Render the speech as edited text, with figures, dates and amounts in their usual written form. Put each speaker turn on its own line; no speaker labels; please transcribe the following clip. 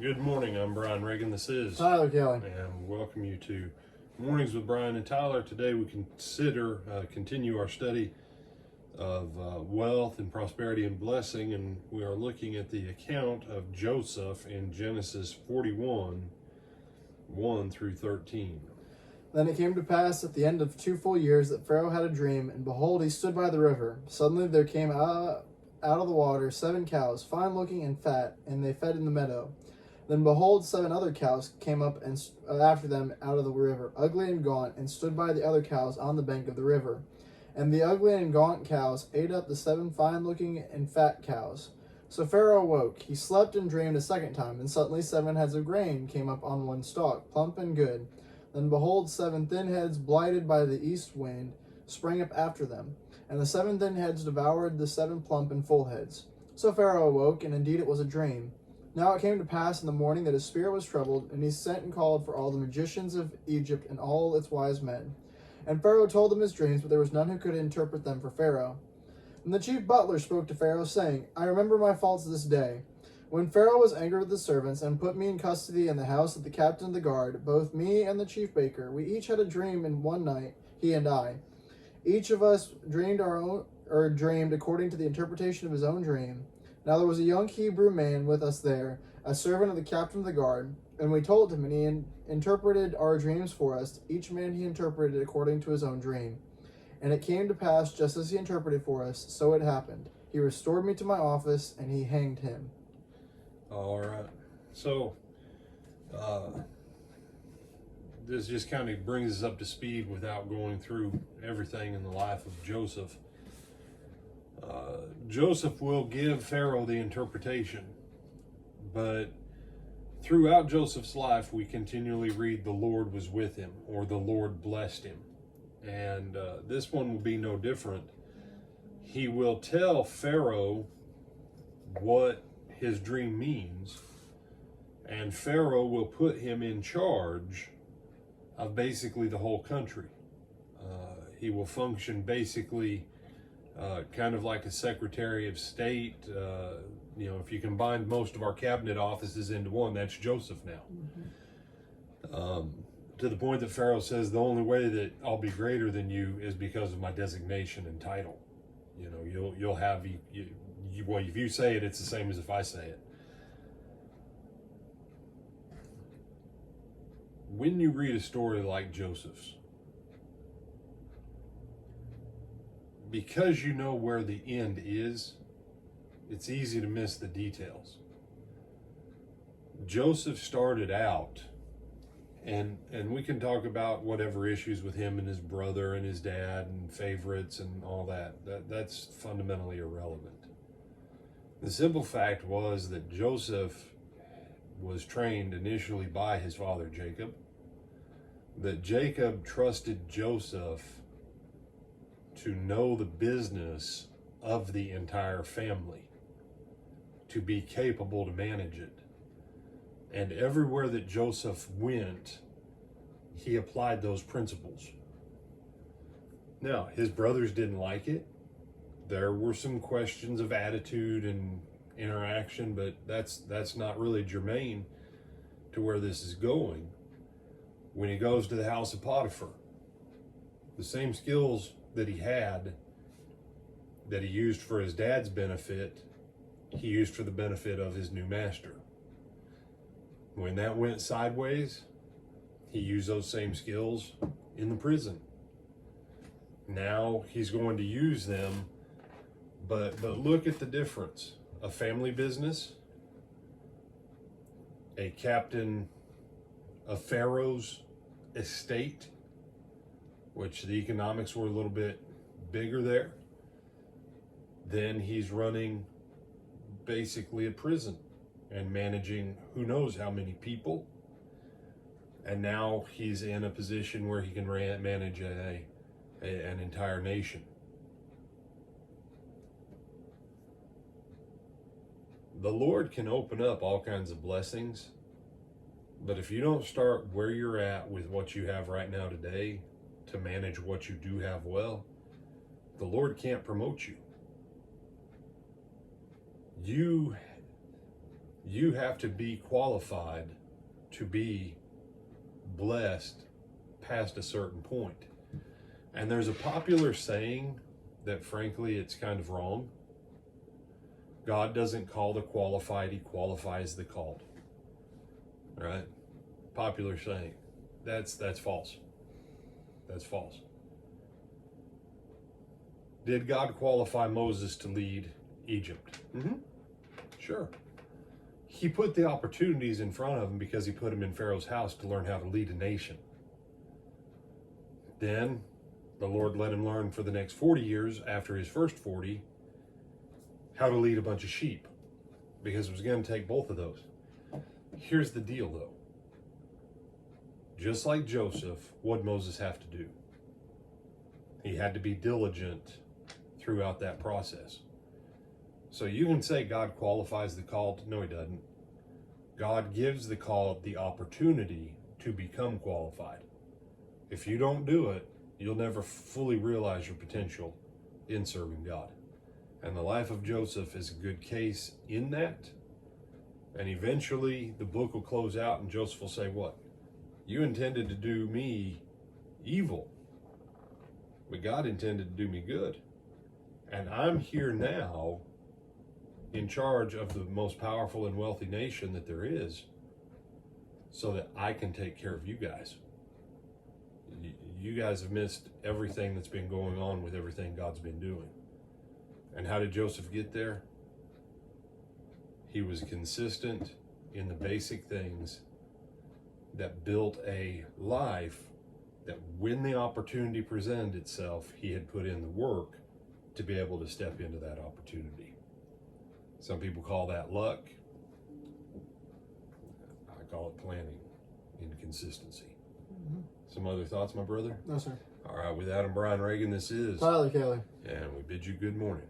Good morning. I'm Brian Reagan. This is
Tyler Kelly.
and we welcome you to Mornings with Brian and Tyler. Today we continue our study of wealth and prosperity and blessing, and we are looking at the account of Joseph in Genesis 41, 1 through 13.
Then it came to pass at the end of 2 full years that Pharaoh had a dream, and behold, he stood by the river. Suddenly there came out of the water 7 cows, fine looking and fat, and they fed in the meadow. Then behold, 7 other cows came up and after them out of the river, ugly and gaunt, and stood by the other cows on the bank of the river. And the ugly and gaunt cows ate up the 7 fine looking and fat cows. So Pharaoh awoke. He slept and dreamed a second time, and suddenly 7 heads of grain came up on one stalk, plump and good. Then behold, 7 thin heads, blighted by the east wind, sprang up after them. And the 7 thin heads devoured the 7 plump and full heads. So Pharaoh awoke, and indeed it was a dream. Now it came to pass in the morning that his spirit was troubled, and he sent and called for all the magicians of Egypt and all its wise men. And Pharaoh told them his dreams, but there was none who could interpret them for Pharaoh. And the chief butler spoke to Pharaoh, saying, I remember my faults this day. When Pharaoh was angry with the servants, and put me in custody in the house of the captain of the guard, both me and the chief baker, we each had a dream in one night, he and I. Each of us dreamed according to the interpretation of his own dream. Now there was a young Hebrew man with us there, a servant of the captain of the guard, and we told him, and he interpreted our dreams for us. Each man he interpreted according to his own dream. And it came to pass, just as he interpreted for us, so it happened. He restored me to my office, and he hanged him.
All right. So, this just kind of brings us up to speed without going through everything in the life of Joseph. Joseph will give Pharaoh the interpretation, but throughout Joseph's life, we continually read the Lord was with him, or the Lord blessed him. And this one will be no different. He will tell Pharaoh what his dream means, and Pharaoh will put him in charge of basically the whole country. He will function basically kind of like a Secretary of State. If you combine most of our cabinet offices into one, that's Joseph now. To the point that Pharaoh says, the only way that I'll be greater than you is because of my designation and title. You'll have, well, if you say it, it's the same as if I say it. When you read a story like Joseph's, because you know where the end is, it's easy to miss the details. Joseph started out, and we can talk about whatever issues with him and his brother and his dad and favorites and all that's fundamentally irrelevant. The simple fact was that Joseph was trained initially by his father Jacob, that Jacob trusted Joseph to know the business of the entire family, to be capable to manage it. And everywhere that Joseph went, he applied those principles. Now, his brothers didn't like it. There were some questions of attitude and interaction, but that's not really germane to where this is going. When he goes to the house of Potiphar, the same skills that he had, that he used for his dad's benefit, he used for the benefit of his new master. When that went sideways, he used those same skills in the prison. Now he's going to use them, but look at the difference. A family business, a captain of Pharaoh's estate, which the economics were a little bit bigger there. Then he's running basically a prison and managing who knows how many people. And now he's in a position where he can manage an entire nation. The Lord can open up all kinds of blessings, but if you don't start where you're at with what you have right now today to manage what you do have well, the Lord can't promote you. You You have to be qualified to be blessed past a certain point. And there's a popular saying that, frankly, it's kind of wrong. God doesn't call the qualified, he qualifies the called. Right? Popular saying. That's false. That's false. Did God qualify Moses to lead Egypt? Mm-hmm. Sure. He put the opportunities in front of him because he put him in Pharaoh's house to learn how to lead a nation. Then the Lord let him learn for the next 40 years, after his first 40, how to lead a bunch of sheep, because it was going to take both of those. Here's the deal, though. Just like Joseph, what did Moses have to do? He had to be diligent throughout that process. So you can say God qualifies the called. No, he doesn't. God gives the called the opportunity to become qualified. If you don't do it, you'll never fully realize your potential in serving God. And the life of Joseph is a good case in that. And eventually the book will close out and Joseph will say, what? You intended to do me evil, but God intended to do me good. And I'm here now in charge of the most powerful and wealthy nation that there is, so that I can take care of you guys. You guys have missed everything that's been going on with everything God's been doing. And how did Joseph get there? He was consistent in the basic things that built a life that when the opportunity presented itself, he had put in the work to be able to step into that opportunity. Some people call that luck. I call it planning and consistency. Mm-hmm. Some other thoughts, my brother?
No, sir.
All right, with Adam Brian Reagan, this is
Tyler Kelly.
And we bid you good morning.